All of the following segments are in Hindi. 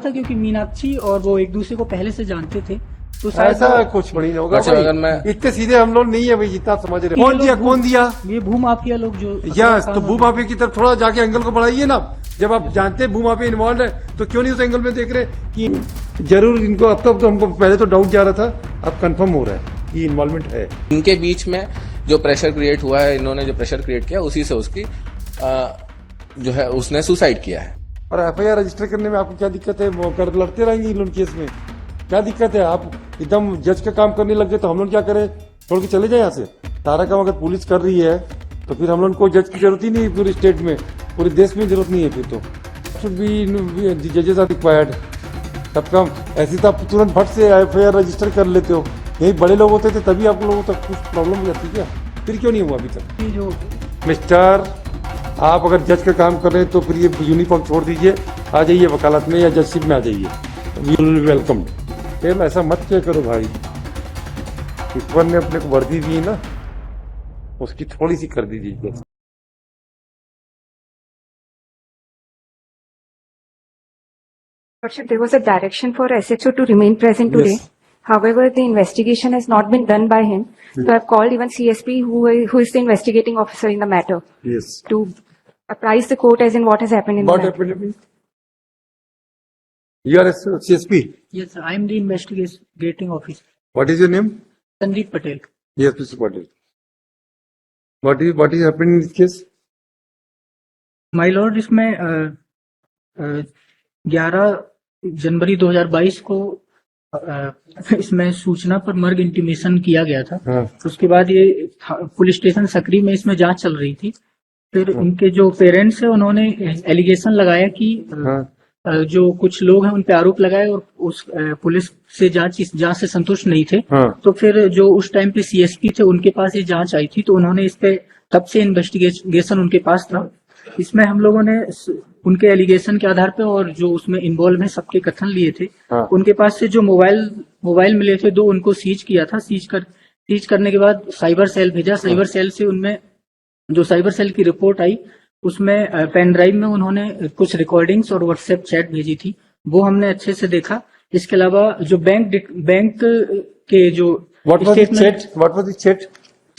था क्योंकि मीनाक्षी और वो एक दूसरे को पहले से जानते थे, तो ऐसा कुछ नहीं होगा अच्छा, भाई। अगर मैं इतने सीधे हम लोग नहीं है भाई, जितना समझ रहे। कौन दिया ये भूमाफिया लोग जो यस, तो भूमाफिया की तरफ थोड़ा जाके एंगल को बढ़ाइए ना। जब आप जानते हैं भूमाफिया इन्वॉल्व है, तो क्यों नहीं उस एंगल में देख रहे कि जरूर इनको अब तो हमको पहले तो डाउट जा रहा था, अब कंफर्म हो रहा है कि इन्वॉल्वमेंट है। इनके बीच में जो प्रेशर क्रिएट हुआ है, इन्होंने जो प्रेशर क्रिएट किया उसी से उसकी जो है उसने सुसाइड किया है। और एफआईआर रजिस्टर करने में आपको क्या दिक्कत है? वो कर लड़ते रहेंगे इन लोग केस में, क्या दिक्कत है? आप एकदम जज का काम करने लग गए तो हम लोग क्या करें? छोड़ के चले जाए यहाँ से? सारा काम अगर पुलिस कर रही है तो फिर हम लोग को जज की जरूरत ही नहीं, पूरे स्टेट में, पूरे देश में जरूरत नहीं है। फिर तो शुड बी जजेस आर रिक्वायर्ड। तब काम ऐसी तो आप तुरंत फट से एफआईआर रजिस्टर कर लेते हो। यही बड़े लोग होते थे तभी आप लोगों तक कुछ प्रॉब्लम हो जाती क्या? फिर क्यों नहीं हुआ अभी तक? जो मिस्टर, आप अगर जज का काम कर रहे हैं तो फिर ये यूनिफॉर्म छोड़ दीजिए, आ जाइए वकालत में या जजशिप में आ जाइए। You will be welcome. फिर ऐसा मत क्या करो भाई। ईश्वर ने अपने को वर्दी दी ना, उसकी थोड़ी सी कर दीजिए। Worship, there was a direction for SHO to remain present today. Yes. However, the investigation has not been done by him. So I've called even CSP, who is the investigating officer in the matter, Yes. to apprise the court as in what has happened in What the matter. happened? You are a CSP. yes, I am the investigating officer, What is your name? Sandeep Patel. Yes, Mr. Patel. What is happening in this case? My Lord, इसमें 11 जनवरी 2022 को इसमें सूचना पर मर्ग इंटीमेशन किया गया था। हाँ। उसके बाद ये पुलिस स्टेशन सकरी में इसमें जांच चल रही थी। फिर उनके जो पेरेंट्स है उन्होंने एलिगेशन लगाया कि हाँ। जो कुछ लोग हैं उन पे आरोप लगाए और उस पुलिस से जांच से संतुष्ट नहीं थे। हाँ। तो फिर जो उस टाइम पे सीएसपी थे उनके पास ये जांच आई थी, तो उन्होंने इस पे तब से इन्वेस्टिगेशन उनके पास था। इसमें हम लोगों ने उनके एलिगेशन के आधार पे और जो उसमें इन्वॉल्व है सबके कथन लिए थे। हाँ। उनके पास से जो मोबाइल मिले थे 2, उनको सीज किया था। सीज करने के बाद साइबर सेल भेजा। साइबर सेल से उनमें जो साइबर सेल की रिपोर्ट आई उसमें पेन ड्राइव में उन्होंने कुछ रिकॉर्डिंग्स और व्हाट्सएप चैट भेजी थी, वो हमने अच्छे से देखा। इसके अलावा जो बैंक के जो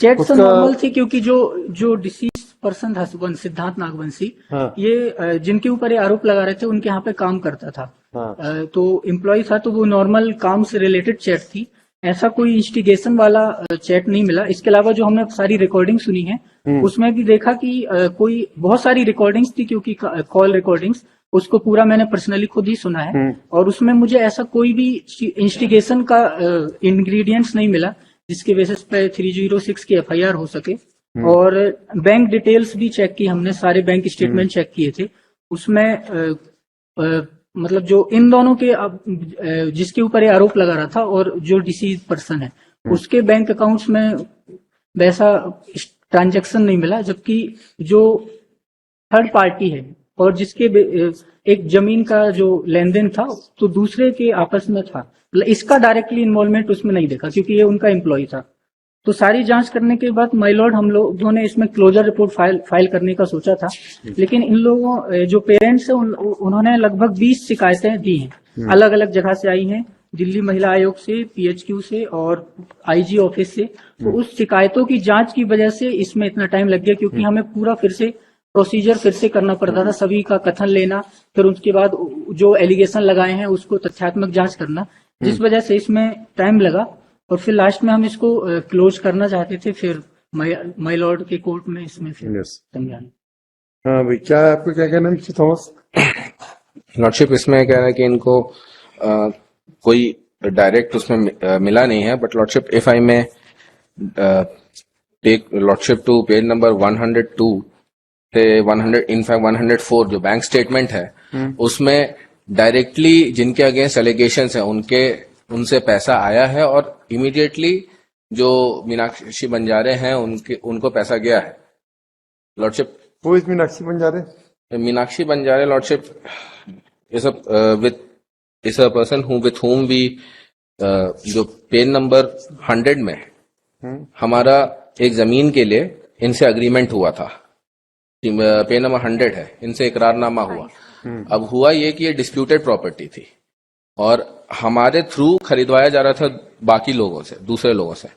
चैट तो नॉर्मल थी, क्योंकि जो डिसीज पर्सन था सिद्धार्थ नागवंशी, हाँ। ये जिनके ऊपर ये आरोप लगा रहे थे उनके यहाँ पे काम करता था। हाँ। तो एम्प्लॉय था, तो वो नॉर्मल काम से रिलेटेड चैट थी, ऐसा कोई इंस्टिगेशन वाला चैट नहीं मिला। इसके अलावा जो हमने सारी रिकॉर्डिंग सुनी है उसमें भी देखा कि कोई बहुत सारी रिकॉर्डिंग्स थी, क्योंकि कॉल रिकॉर्डिंग्स उसको पूरा मैंने पर्सनली खुद ही सुना है, और उसमें मुझे ऐसा कोई भी इंस्टिगेशन का इंग्रेडिएंट्स नहीं मिला जिसके बेसिस पे 306 की एफआईआर हो सके। और बैंक डिटेल्स भी चेक की हमने, सारे बैंक स्टेटमेंट चेक किए थे। उसमें मतलब जो इन दोनों के जिसके ऊपर ये आरोप लगा रहा था और जो डिसीज पर्सन है उसके बैंक अकाउंट्स में वैसा ट्रांजैक्शन नहीं मिला, जबकि जो थर्ड पार्टी है और जिसके एक जमीन का जो लेन देन था तो दूसरे के आपस में था, इसका डायरेक्टली इन्वॉल्वमेंट उसमें नहीं देखा क्योंकि ये उनका एम्प्लॉय था। तो सारी जांच करने के बाद माय लॉर्ड हम लोगों ने इसमें क्लोजर रिपोर्ट फाइल करने का सोचा था, लेकिन इन लोगों जो पेरेंट्स है उन्होंने लगभग 20 शिकायतें दी हैं, अलग अलग जगह से आई हैं, दिल्ली महिला आयोग से, पीएचक्यू से और आईजी ऑफिस से। तो उस शिकायतों की जांच की वजह से इसमें इतना टाइम लग गया, क्योंकि हमें पूरा फिर से प्रोसीजर फिर से करना पड़ता था, सभी का कथन लेना, फिर उसके बाद जो एलिगेशन लगाए हैं उसको तथ्यात्मक जांच करना, जिस वजह से इसमें टाइम लगा। और फिर लास्ट में हम इसको क्लोज करना चाहते थे, फिर माय लॉर्ड के कोर्ट में इसमें फिर समझाना। हाँ भाई, क्या आपको क्या कहना है थॉमस? लॉर्डशिप, इसमें कह रहा है कि इनको कोई डायरेक्ट उसमें मिला नहीं है, but lordship if I may take lordship to page number 102 से 104 जो बैंक स्टेटमेंट है उसमें डायरेक्टली जिनके अगेंस्ट एलिगेशंस है उनसे पैसा आया है, और इमीडिएटली जो मीनाक्षी बंजारे हैं उनको पैसा गया है लॉर्डशिप। वो इस Meenakshi Banjare lordship is a person with whom we जो पेज नंबर 100 में हमारा एक जमीन के लिए इनसे अग्रीमेंट हुआ था, पेज नंबर 100 है, इनसे इकरारनामा हुआ। अब हुआ ये कि ये डिस्प्यूटेड प्रॉपर्टी थी और हमारे थ्रू खरीदवाया जा रहा था बाकी लोगों से, दूसरे लोगों से।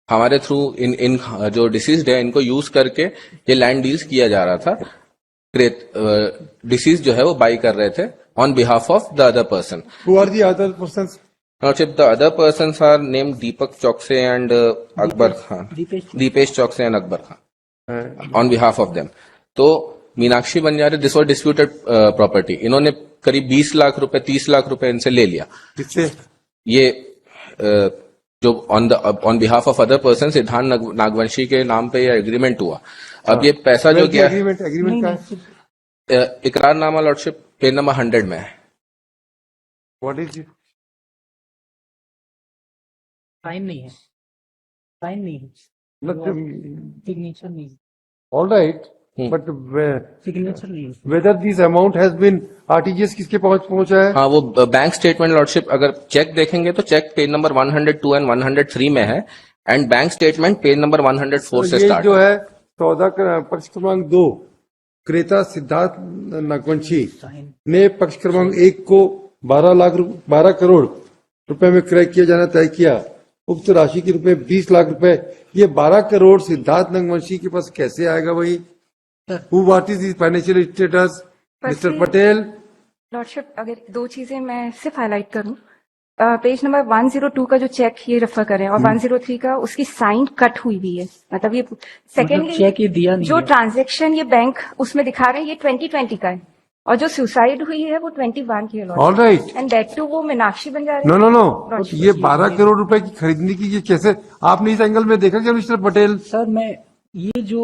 हमारे थ्रू इन जो डिसीज्ड है इनको यूज करके ये लैंड डील्स किया जा रहा था। डिसीज जो है वो बाई कर रहे थे on behalf of the other person. Who are the other persons? Lordship, the other persons are named Deepak Chokse and Akbar Khan. Deepesh Chokse and Akbar Khan. On behalf of them. तो मीनाक्षी बंजारे, दिस वॉज डिस्प्यूटेड प्रॉपर्टी। इन्होंने करीब 20 लाख रुपए 30 लाख रुपए इनसे ले लिया। किससे? ये जो on behalf of other person सिद्धांत नागवंशी के नाम पे ये एग्रीमेंट हुआ। अब ये पैसा जो गया एग्रीमेंट का है? इकरारनामा लॉर्डशिप पेज नंबर 100 में है। What is it? साइन नहीं है, साइन नहीं है, सिग्नेचर नहीं है, ऑल राइट, बट सिग्नेचर नहीं है। Whether this amount has been RTGS किसके पहुंचा है? हाँ, वो बैंक स्टेटमेंट लॉर्डशिप, अगर चेक देखेंगे तो चेक पेज नंबर 102 एंड 103 में है and bank statement page number 104 से ये स्टार्ट जो है सौदा पक्ष क्रमांक 2 क्रेता सिद्धार्थ नागवंशी ने पक्ष क्रमांक 1 को 12 करोड़ रुपए में क्रय किया जाना तय किया। उक्त राशि के रुपए 20 लाख रुपए। ये 12 करोड़ सिद्धार्थ नागवंशी के पास कैसे आएगा भाई? Who what is his financial status? Mister Patel. Lordship, अगर दो चीजें मैं सिर्फ हाईलाइट करूं, पेज नंबर 102 का जो चेक ये रेफर करें और 103 का उसकी साइन कट हुई हुई है। मतलब ये सेकेंड चेक ये दिया नहीं जो है। ट्रांजैक्शन ये बैंक उसमें दिखा रहे हैं ये 2020 का है और जो सुसाइड हुई है वो 21 की है। All right, and that too वो मीनाक्षी बंजारे। नो, ये 12 करोड़ रुपए की खरीदने की ये कैसे आपने इस एंगल में देखा क्या मिस्टर पटेल? सर, मैं ये जो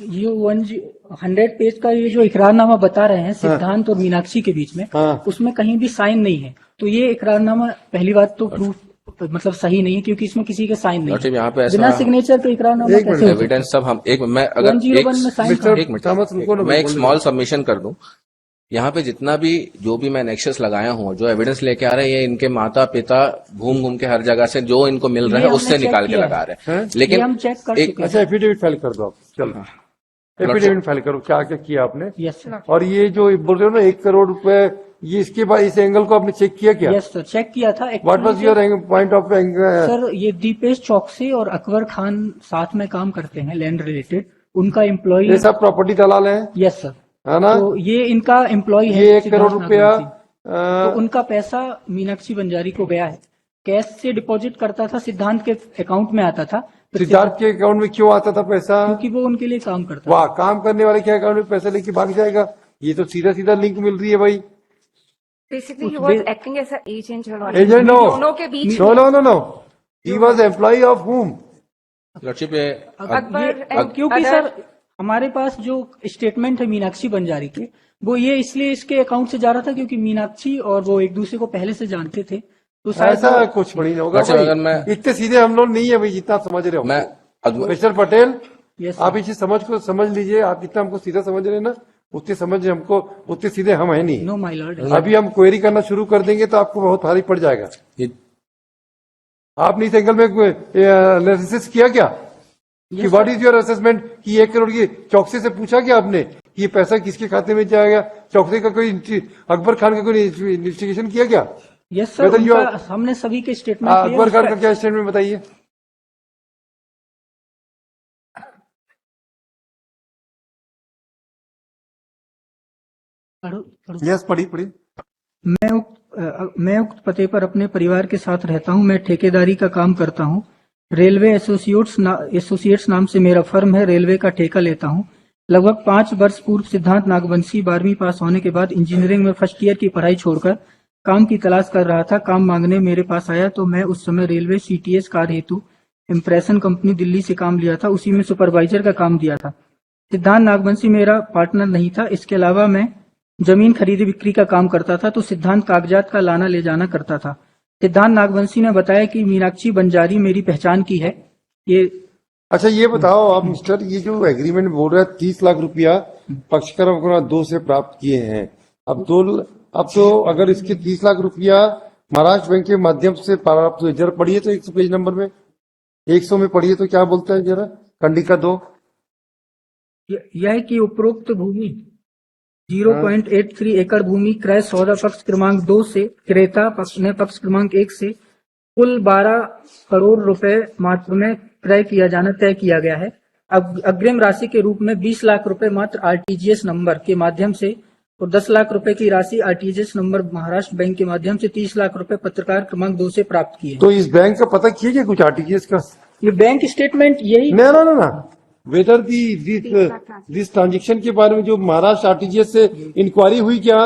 100 पेज का ये जो इकरारनामा बता रहे हैं सिद्धांत और मीनाक्षी के बीच में, हाँ। उसमें कहीं भी साइन नहीं है। तो ये इकरारनामा पहली बात तो प्रूफ मतलब सही नहीं है, क्योंकि इसमें किसी के साइन नहीं लॉर्डशिप, है। यहाँ पे ऐसा बिना सिग्नेचर के इकरारनामा एक मिनट, कैसे हो सकता है? एविडेंस सब हम मैं अगर 101 में साइन मिस्टर एक मिनट, थॉमस, रुको ना, मैं एक बोलने स्मॉल सबमिशन कर दूं। यहाँ पे जितना भी जो भी मैं नेक्सस लगाया हूँ, जो एविडेंस लेके आ रहे हैं, ये इनके माता पिता घूम घूम के हर जगह से जो इनको मिल रहा ये है उससे हमने निकाल चेक के किया लगा है। रहे हैं। ये लेकिन हम चेक कर एक चुके हैं। अच्छा, एफिडेविट फाइल कर दो आप। चलो, एफिडेविट फाइल करो, क्या क्या किया आपने? यस सर, और ये जो बोल रहे हो ना 1 करोड़ रुपए, ये इसके बाद इस एंगल को आपने चेक किया क्या? यस सर, चेक किया था। What was your point of angle? Sir, ये दीपेश चौकसी और अकबर खान साथ में काम करते हैं लैंड रिलेटेड। उनका एम्प्लॉय ये सब प्रॉपर्टी दलाल हैं, यस सर, है ना? तो ये इनका एम्प्लॉय है। ये 1 करोड़ सिद्धार्थ रुपया नागवंशी। तो उनका पैसा मीनाक्षी बंजारी को गया है। कैश से डिपॉजिट करता था, सिद्धांत के अकाउंट में आता था। फिर सिद्धार्थ के अकाउंट में क्यों आता था पैसा? क्योंकि वो उनके लिए काम करता था। वाह, काम करने वाले के अकाउंट में पैसा लेके भाग जाएगा? ये तो सीधा सीधा लिंक मिल रही है भाई। Basically he was acting as a agent. Agent? No, दोनों के बीच no no no no, he was employ of whom? Lordship, ये अकबर क्योंकि सर हमारे पास जो स्टेटमेंट है मीनाक्षी बंजारी के, वो ये इसलिए इसके अकाउंट से जा रहा था क्योंकि मीनाक्षी और वो एक दूसरे को पहले से जानते थे। तो शायद ऐसा कुछ बड़ी नहीं होगा अच्छा, भाई। अगर मैं- इतने सीधे हम लोग नहीं है भाई, जितना आप समझ रहे हो। मैं मिस्टर पटेल, यस आप इस समझ लीजिए। आप जितना हमको सीधा समझ रहे हैं ना, उतने समझ हमको, उतने सीधे हम है नहीं। No my lord. अभी हम क्वेरी करना शुरू कर देंगे तो आपको बहुत भारी पड़ जाएगा। आपने इस एंगल में एनालिसिस किया क्या कि व्हाट इज योर असेसमेंट कि 1 करोड़ की चौकसी से पूछा क्या आपने कि ये पैसा किसके खाते में जाएगा? चौकसी का कोई अकबर खान का कोई इन्वेस्टिगेशन किया क्या? यस सर, Whether you उनका हमने सभी के स्टेटमेंट अकबर खान का क्या स्टेटमेंट बताइए? यस, पढ़ी। मैं उक्त पते पर अपने परिवार के साथ रहता हूं। मैं ठेकेदारी का काम करता हूं। रेलवे एसोसिएट्स नाम से मेरा फर्म है। रेलवे का ठेका लेता हूं। लगभग 5 वर्ष पूर्व सिद्धांत नागवंशी 12वीं पास होने के बाद इंजीनियरिंग में फर्स्ट ईयर की पढ़ाई छोड़कर काम की तलाश कर रहा था। काम मांगने मेरे पास आया तो मैं उस समय रेलवे सीटीएस कार्य हेतु इम्प्रेशन कंपनी दिल्ली से काम लिया था। उसी में सुपरवाइजर का काम दिया था। सिद्धांत नागवंशी मेरा पार्टनर नहीं था। इसके अलावा मैं जमीन खरीदी बिक्री का काम करता था, तो सिद्धांत कागजात का लाना ले जाना करता था। सिद्धांत नागवंशी ने बताया कि मीनाक्षी बंजारी मेरी पहचान की है। ये अच्छा, ये बताओ आप मिस्टर, ये जो एग्रीमेंट बोल रहा है 30 लाख रुपया पक्षकार 2 से प्राप्त किए हैं। अब तो अगर इसके 30 लाख रुपया महाराष्ट्र बैंक के माध्यम से प्राप्त हुए, जरा पढ़िए तो 100 पेज नंबर में, 100 में पढ़िए तो क्या बोलता है जरा, कंडिका 2। यह है कि उपरोक्त भूमि 0.83 एकड़ भूमि क्रय सौदा पक्ष क्रमांक 2 से क्रेता पक्ष ने पक्ष क्रमांक 1 से कुल 12 करोड़ रुपए मात्र में क्रय किया जाना तय किया गया है। अब अग्रिम राशि के रूप में 20 लाख रुपए मात्र आरटीजीएस नंबर के माध्यम से और 10 लाख रुपए की राशि आरटीजीएस नंबर महाराष्ट्र बैंक के माध्यम से 30 लाख रुपए पत्रकार क्रमांक 2 से प्राप्त किए। तो इस बैंक का पता किया क्या कुछ आरटीजीएस का? ये बैंक स्टेटमेंट यही ना वेदर दिस ट्रांजेक्शन के बारे में जो महाराष्ट्र आरटीजीएस से इंक्वायरी हुई क्या?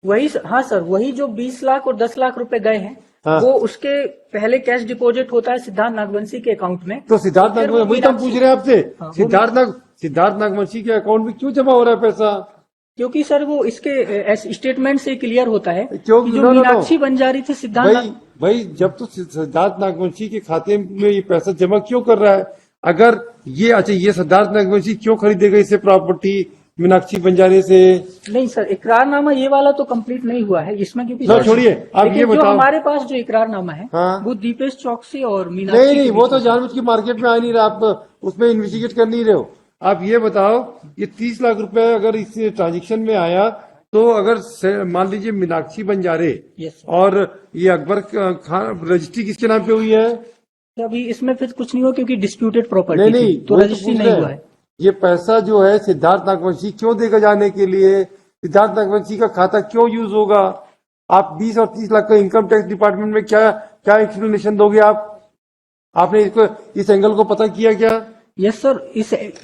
वही हाँ सर, वही जो 20 लाख और 10 लाख रुपए गए हैं हाँ। वो उसके पहले कैश डिपॉजिट होता है सिद्धार्थ नागवंशी के अकाउंट में। तो सिद्धार्थ नागवंशी वही तो हम पूछ रहे हैं आपसे, हाँ, सिद्धार्थ नागवंशी के अकाउंट में क्यों जमा हो रहा है पैसा? क्योंकि सर वो इसके स्टेटमेंट से क्लियर होता है क्यों? कि जो मीनाक्षी बंजारी थे सिद्धार्थ भाई जब तो सिद्धार्थ नागवंशी के खाते में ये पैसा जमा क्यों कर रहा है? अगर ये अच्छा ये सिद्धार्थ नागवंशी क्यों खरीदेगा इससे प्रॉपर्टी मीनाक्षी बंजारे से? नहीं सर, इकरारनामा ये वाला तो कंप्लीट नहीं हुआ है इसमें, क्योंकि छोड़िए आप ये जो बताओ। हमारे पास जो इकरारनामा है हाँ। वो दीपेश चौकसी और मीनाक्षी नहीं वो तो जानबूझ के मार्केट में आ नहीं रहा, आप उसमें इन्वेस्टिगेट कर नहीं रहे हो। आप ये बताओ ये 30 लाख रुपए अगर इस ट्रांजेक्शन में आया तो अगर मान लीजिए मीनाक्षी बंजारे यस और ये अकबर खान रजिस्ट्री किसके नाम पे हुई है? अभी इसमें फिर कुछ नहीं हुआ क्योंकि डिस्प्यूटेड प्रॉपर्टी नहीं तो वही रजिस्ट्री पूछ नहीं रहे हुआ हैं। है। ये पैसा जो है सिद्धार्थ नागवंशी क्यों देगा जाने के लिए? सिद्धार्थ नागवंशी का खाता क्यों यूज होगा? आप 20 और 30 लाख का इनकम टैक्स डिपार्टमेंट में क्या एक्सप्लेनेशन दोगे आप? आपने इसको इस एंगल को पता किया क्या? यस सर,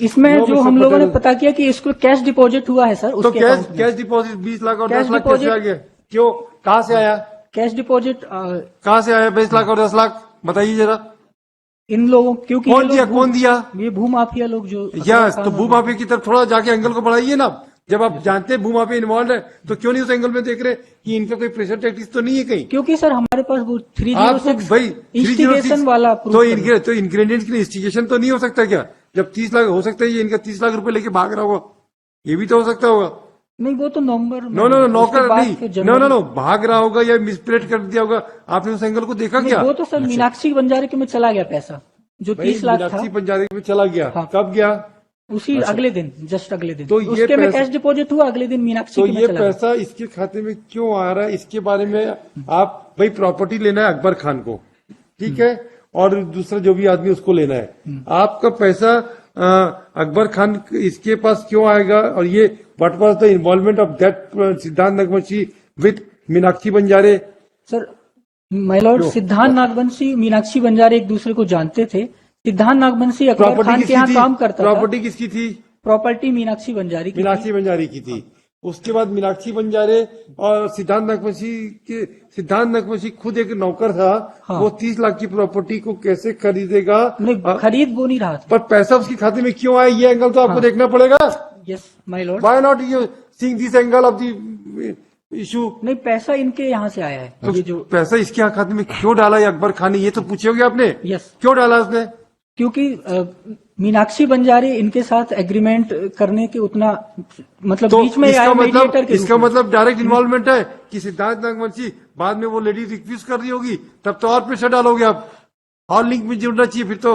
इसमें जो हम लोगों ने पता किया कि इसको कैश डिपॉजिट हुआ है सर तो उसके account में। कैश डिपॉजिट 20 लाख और कैश 10 लाख कैसे डिपॉजिट- आ गया? क्यों? कहाँ से आया? कैश डिपॉजिट कहाँ से आया 20 लाख और 10 लाख? बताइए जरा। इन लोगों क्योंकि कौन दिया? ये भूमाफिया लोग जो यस, तो भूमाफिया की तरफ थोड़ा जाके एंगल को बढ़ाइए ना। जब आप जानते हैं भूमाफिया इन्वॉल्व है तो क्यों नहीं उस एंगल में देख रहे कि इनका कोई प्रेशर टैक्टिक्स तो नहीं है कहीं? क्योंकि सर हमारे पास वो आपको 306 भाई इंस्टिगेशन वाला proof तो करना। तो इंग्रेडिएंट्स के लिए इंस्टिगेशन तो नहीं हो सकता क्या? जब 30 लाख हो सकता है ये इनका 30 लाख रुपए लेके भाग रहा होगा, ये भी तो हो सकता होगा। नहीं वो तो नवंबर नो नौकर नहीं, नो भाग रहा होगा या मिसप्लेट कर दिया होगा। आपने उस एंगल को देखा क्या? वो तो सर मीनाक्षी बंजारे के में चला गया पैसा जो 30 लाख था। मीनाक्षी बंजारे में चला गया। हाँ। कब गया? उसी अगले दिन, जस्ट अगले दिन तो ये उसके में पैसा- कैश डिपॉजिट हुआ, अगले दिन मीनाक्षी तो के में ये चला गया। पैसा इसके खाते में क्यों आ रहा है? इसके बारे में आप भाई प्रॉपर्टी लेना है अकबर खान को, ठीक है, और दूसरा जो भी आदमी उसको लेना है। आपका पैसा अकबर खान इसके पास क्यों आएगा? और ये what was the involvement of that Siddharth Nagvanshi with Meenakshi Banjare? Sir my lord, Siddharth Nagvanshi Meenakshi Banjare एक दूसरे को जानते थे। सिद्धार्थ नागवंशी अकबर खान के यहाँ काम करता था। प्रॉपर्टी किसकी थी? प्रॉपर्टी मीनाक्षी बंजारी की थी। मीनाक्षी बंजारी की थी। उसके बाद मीनाक्षी बंजारे और सिद्धार्थ नागवंशी खुद एक नौकर था। हाँ। वो 30 लाख की प्रॉपर्टी को कैसे खरीदेगा? नहीं, खरीद वो नहीं रहा था। पर पैसा उसके खाते में क्यों आया? ये एंगल तो आपको देखना पड़ेगा। Yes my lord. Why not you seeing this angle of the issue? नहीं, पैसा इनके यहाँ से आया है। तो ये जो पैसा इसके खाते में क्यों डाला है अकबर खान ने? ये तो पूछोगे आपने। यस, क्यों डाला उसने? क्योंकि मीनाक्षी बंजारी इनके साथ एग्रीमेंट करने के उतना मतलब तो बीच में आया मीडिएटर के इसका रूप में। मतलब डायरेक्ट इन्वॉल्वमेंट है कि सिद्धार्थ नागवंशी बाद में वो लेडी रिक्वेस्ट कर रही होगी, तब तो और प्रेशर डालोगे आप। और लिंक में जुड़ना चाहिए फिर तो।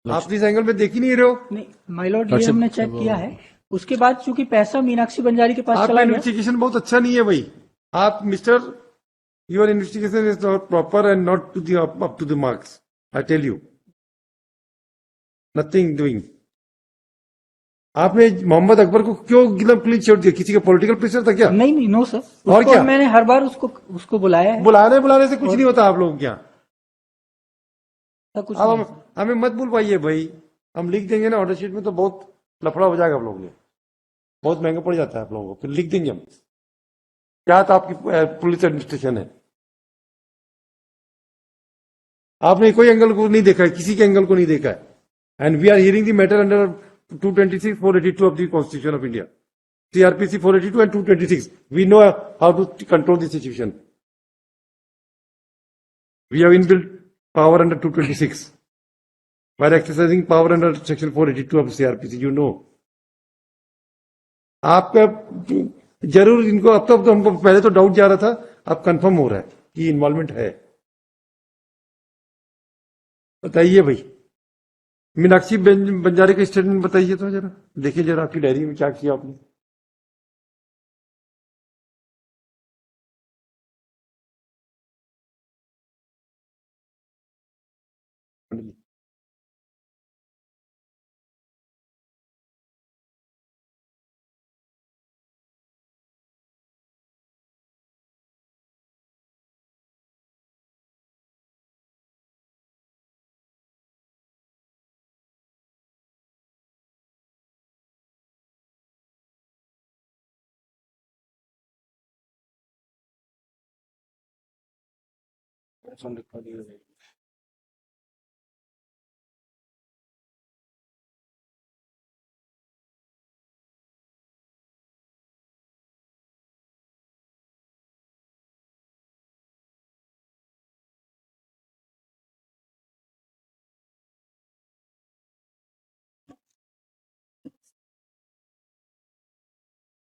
आप इस एंगल में देख ही नहीं रहे हो। नहीं माय लॉर्ड, ये हमने चेक किया है। उसके बाद चूंकि पैसा मीनाक्षी बंजारी के पास आपका चला गया। इन्वेस्टिगेशन बहुत अच्छा नहीं है भाई। आप mister, your investigation is not proper and not to the up to the marks. I tell you, nothing doing. आपने मोहम्मद अकबर को क्यों गिलम क्लीन छोड़ दिया? किसी का पॉलिटिकल प्रेशर था क्या? नहीं नो सर। और क्या? मैंने हर बार उसको बुलाया है। बुलाने से कुछ नहीं होता आप लोगों के यहाँ। ऐसा कुछ अब नहीं। हमें मत बुलवाइए भाई, हम लिख देंगे ना ऑर्डर शीट में तो बहुत लफड़ा हो जाएगा आप लोगों के, बहुत महंगा पड़ जाता है आप लोगों को। फिर लिख देंगे हम क्या तो आपकी पुलिस एडमिनिस्ट्रेशन है। आपने कोई एंगल को नहीं देखा है, किसी के एंगल को नहीं देखा है। And we are hearing the matter under 226, 482 of the constitution of India, CRPC 482 and 226. We know how to control the situation. We have inbuilt power under 226. While exercising power under section 482 of CRPC, you know. आपका जरूर इनको अब तो हमको पहले तो डाउट जा रहा था, अब कंफर्म हो रहा है कि इन्वॉल्वमेंट है। बताइए भाई, मीनाक्षी बंजारे का स्टेटमेंट बताइए तो जरा, देखिए जरा आपकी डायरी में क्या किया आपने।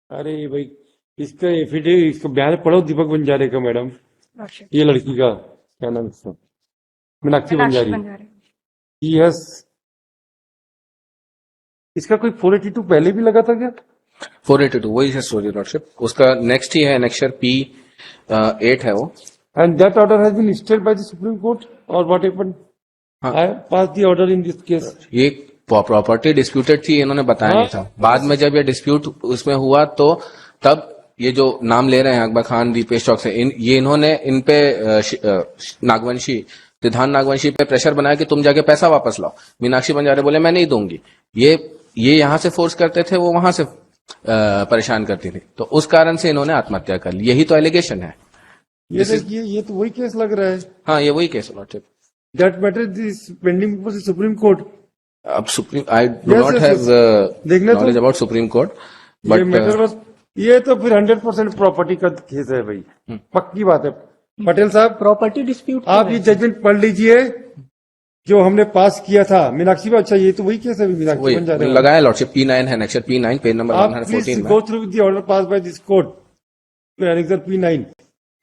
अरे भाई, इसका एफिडेविट, इसको बयान पढ़ो दीपक बंजारे का मैडम, ये लड़की का क्या नाम है इसका, मीनाक्षी मीनाक्षी बंजारी। बंजारे। यस, इसका कोई 482 पहले भी लगा था क्या? 482 वही है सॉरी लॉर्डशिप, उसका नेक्स्ट ही है नेक्स्ट पी 8 है वो। And that order has been stayed by the Supreme Court, or what happened? हाँ। I passed the order in this case. ये प्रॉपर्टी डिस्प्यूटेड थी, इन्होंने बताया नहीं था। बाद में जब ये डिस्प्यूट उसमें हुआ तो तब ये जो नाम ले रहे हैं अकबर खान, दीपेश चौक से, ये इन्होंने इन पे नागवंशी, सिद्धांत नागवंशी पे प्रेशर बनाया कि तुम जाके पैसा वापस लाओ। मीनाक्षी बंजारे बोले मैं नहीं दूंगी। ये यहाँ से फोर्स करते थे, वो वहां से परेशान करती थी, तो उस कारण से इन्होंने आत्महत्या कर ली। यही तो एलिगेशन है। ये देखिए, ये तो वही केस लग रहा है। हाँ, ये वही केस है। That matter is pending before the Supreme Court. अब supreme, I do not have देखना नॉलेज तो अबाउट सुप्रीम कोर्ट, ये बट मैटर बस, ये तो फिर 100% प्रॉपर्टी का केस है भाई, पक्की बात है। पटेल साहब, प्रॉपर्टी डिस्प्यूट आप ये जजमेंट पढ़ लीजिए जो हमने पास किया था मीनाक्षी में। अच्छा, ये तो वही केस है मीनाक्षी वही बंजारे। लगाया लॉर्डशिप P9 है, नेक्स्ट P9 पेज नंबर आप प्लीज 114 गो में। Through the order pass by this court, annexure P9,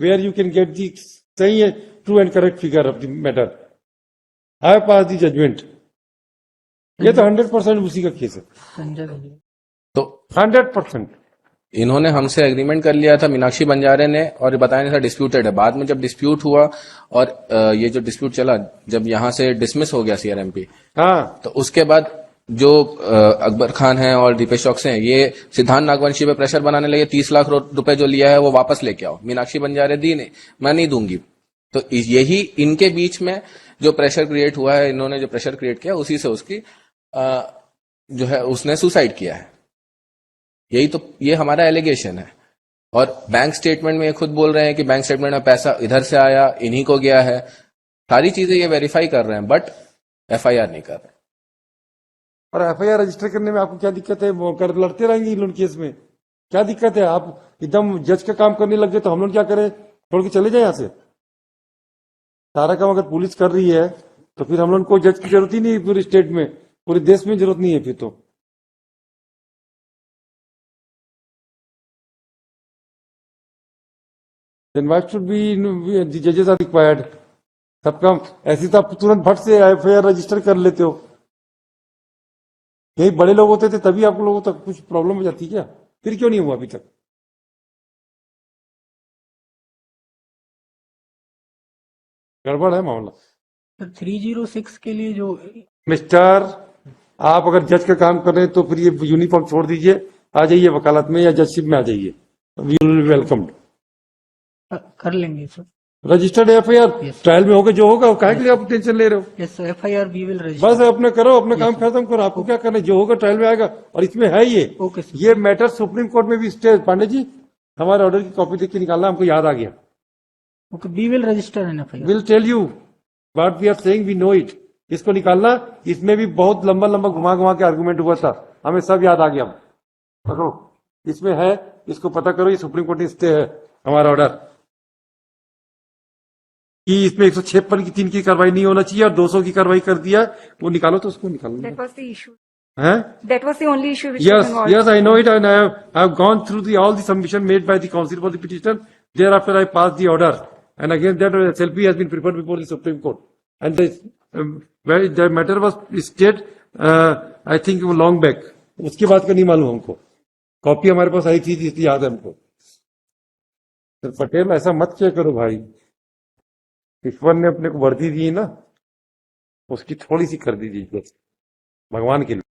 where you can get the सही है true and correct figure of the matter. I have pass the judgment. ये तो 100% उसी का केस है, संजय गांधी। तो 100%। इन्होंने हमसे एग्रीमेंट कर लिया था मीनाक्षी बंजारे ने, और बताया नहीं था डिस्प्यूटेड है। बाद में जब डिस्प्यूट हुआ और ये जो डिस्प्यूट चला, जब यहाँ से डिसमिस हो गया CRMP, हाँ, तो उसके बाद जो अकबर खान है और दीपेश चौक से हैं, ये सिद्धांत नागवंशी पे प्रेशर बनाने लगे। 30 लाख रुपए जो लिया है वो वापस लेके आओ। मीनाक्षी बंजारे दी नहीं, मैं नहीं दूंगी। तो यही इनके बीच में जो प्रेशर क्रिएट हुआ है, इन्होंने जो प्रेशर क्रिएट किया उसी से उसकी जो है उसने सुसाइड किया है। यही तो, ये हमारा एलिगेशन है। और बैंक स्टेटमेंट में ये खुद बोल रहे हैं कि बैंक स्टेटमेंट में पैसा इधर से आया, इन्हीं को गया है। सारी चीजें ये वेरीफाई कर रहे हैं, बट FIR नहीं कर रहे। और FIR रजिस्टर करने में आपको क्या दिक्कत है? वो कर लड़ते रहेंगे इन लोग केस में, क्या दिक्कत है? आप एकदम जज का काम करने लग गए तो हम लोग क्या करें, छोड़ के चले जाए यहाँ से? सारा काम अगर पुलिस कर रही है तो फिर हम लोग को जज की जरूरत ही नहीं है, पूरे स्टेट में, पूरे देश में जरूरत नहीं है फिर तो। Then why should be the judges are required? सब काम ऐसे तो आप तुरंत फट से FIR रजिस्टर कर लेते हो। यही बड़े लोग होते थे तभी आप लोगों तक कुछ प्रॉब्लम हो जाती क्या? फिर क्यों नहीं हुआ अभी तक? गड़बड़ है मामला। 306 के लिए जो मिस्टर, आप अगर जज का काम कर रहे हैं तो फिर ये यूनिफॉर्म छोड़ दीजिए, आ जाइए वकालत में या जजशिप में आ जाइए, वी विल बी वेलकम्ड। कर लेंगे सर। रजिस्टर्ड FIR ट्रायल में होगा, जो होगा काहे के लिए आप टेंशन ले रहे हो? Yes sir, FIR we will register. बस अपना करो, अपना काम खत्म करो, आपको क्या करना है, जो होगा ट्रायल में आएगा। और इसमें है ओके सर। ये मैटर सुप्रीम कोर्ट में भी स्टे। पांडे जी, हमारे ऑर्डर की कॉपी देख के निकालना, हमको याद आ गया। Okay, we will register an FIR। Will tell you what we are saying, we know it. इसको निकालना, इसमें भी बहुत लंबा लंबा घुमा घुमा के आर्गूमेंट हुआ था, हमें सब याद आ गया। पकड़ो, इसमें है, इसको पता करो। ये सुप्रीम कोर्ट ने स्टे है हमारा ऑर्डर कि इसमें 156 की 3 की कार्रवाई नहीं होना चाहिए और 200 की कार्रवाई कर दिया। वो निकालो, तो उसको निकालो। That was the issue. हैं? That was the only issue which was Yes, involved. yes, I know it, and I have gone through all the submission made by the counsel for the petitioner. Thereafter, I passed the order, and again that SLP has been preferred before the Supreme Court, and the matter was stayed, I think long back. उसके बाद का नहीं मालूम हमको, कॉपी हमारे पास आई थी इसलिए याद है हमको। तो पटेल, ऐसा मत किया करो भाई। ईश्वर ने अपने को वर्दी दी ना, उसकी थोड़ी सी कर दीजिए भगवान के लिए।